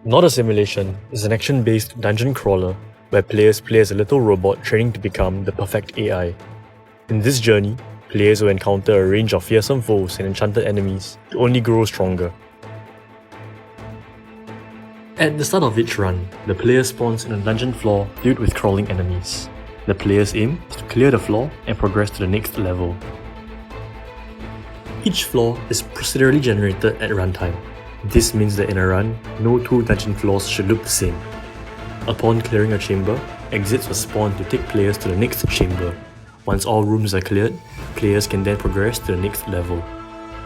Not a Simulation is an action-based dungeon crawler where players play as a little robot training to become the perfect AI. In this journey, players will encounter a range of fearsome foes and enchanted enemies to only grow stronger. At the start of each run, the player spawns in a dungeon floor filled with crawling enemies. The player's aim is to clear the floor and progress to the next level. Each floor is procedurally generated at runtime. This means that in a run, no two dungeon floors should look the same. Upon clearing a chamber, exits will spawn to take players to the next chamber. Once all rooms are cleared, players can then progress to the next level.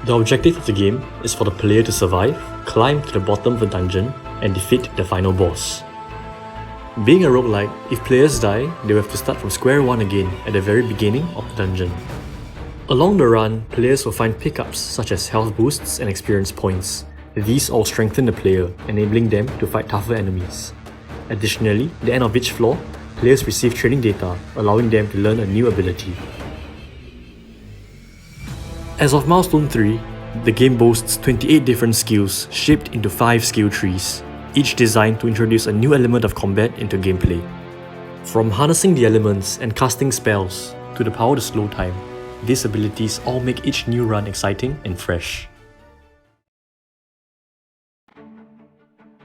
The objective of the game is for the player to survive, climb to the bottom of the dungeon, and defeat the final boss. Being a roguelike, if players die, they will have to start from square one again at the very beginning of the dungeon. Along the run, players will find pickups such as health boosts and experience points. These all strengthen the player, enabling them to fight tougher enemies. Additionally, at the end of each floor, players receive training data, allowing them to learn a new ability. As of Milestone 3, the game boasts 28 different skills shaped into 5 skill trees, each designed to introduce a new element of combat into gameplay. From harnessing the elements and casting spells to the power to slow time, these abilities all make each new run exciting and fresh.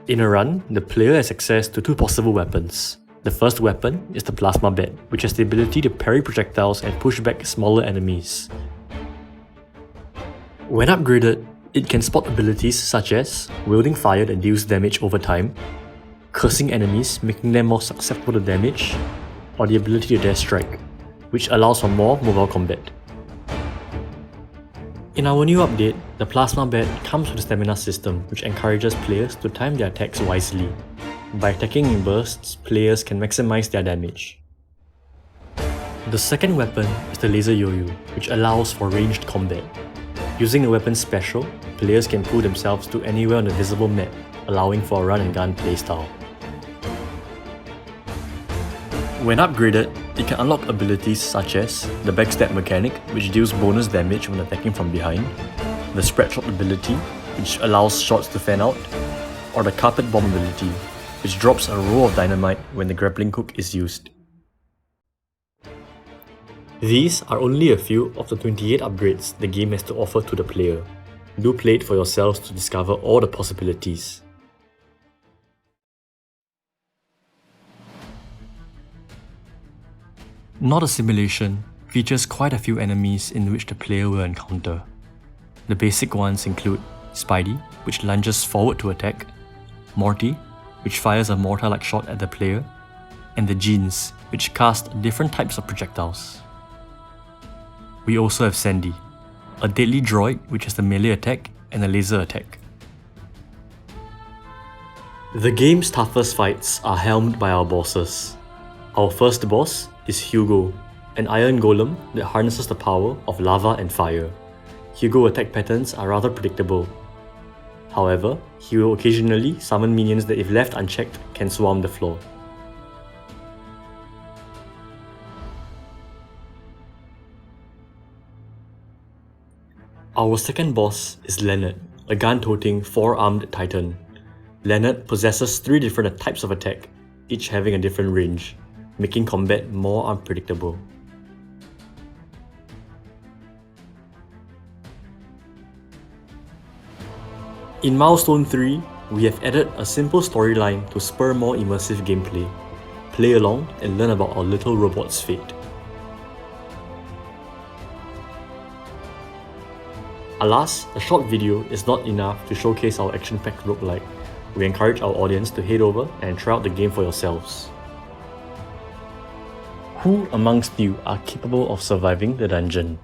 In a run, the player has access to 2 possible weapons. The first weapon is the Plasma Bat, which has the ability to parry projectiles and push back smaller enemies. When upgraded, it can spot abilities such as wielding fire that deals damage over time, cursing enemies making them more susceptible to damage, or the ability to Dash Strike, which allows for more mobile combat. In our new update, the Plasma Bat comes with a stamina system which encourages players to time their attacks wisely. By attacking in bursts, players can maximize their damage. The second weapon is the Laser Yo-Yo, which allows for ranged combat. Using the weapon's special, players can pull themselves to anywhere on the visible map, allowing for a run and gun playstyle. When upgraded, it can unlock abilities such as the Backstab mechanic, which deals bonus damage when attacking from behind, the Spread Shot ability, which allows shots to fan out, or the Carpet Bomb ability, which drops a roll of dynamite when the grappling hook is used. These are only a few of the 28 upgrades the game has to offer to the player. Do play it for yourselves to discover all the possibilities. Not a Simulation features quite a few enemies in which the player will encounter. The basic ones include Spidey, which lunges forward to attack, Morty, which fires a mortar-like shot at the player, and the Jeans, which cast different types of projectiles. We also have Sandy, a deadly droid which has a melee attack and a laser attack. The game's toughest fights are helmed by our bosses. Our first boss is Hugo, an iron golem that harnesses the power of lava and fire. Hugo's attack patterns are rather predictable. However, he will occasionally summon minions that if left unchecked can swarm the floor. Our second boss is Leonard, a gun-toting 4-armed titan. Leonard possesses 3 different types of attack, each having a different range, making combat more unpredictable. In Milestone 3, we have added a simple storyline to spur more immersive gameplay. Play along and learn about our little robot's fate. Alas, a short video is not enough to showcase our action-packed roguelike. We encourage our audience to head over and try out the game for yourselves. Who amongst you are capable of surviving the dungeon?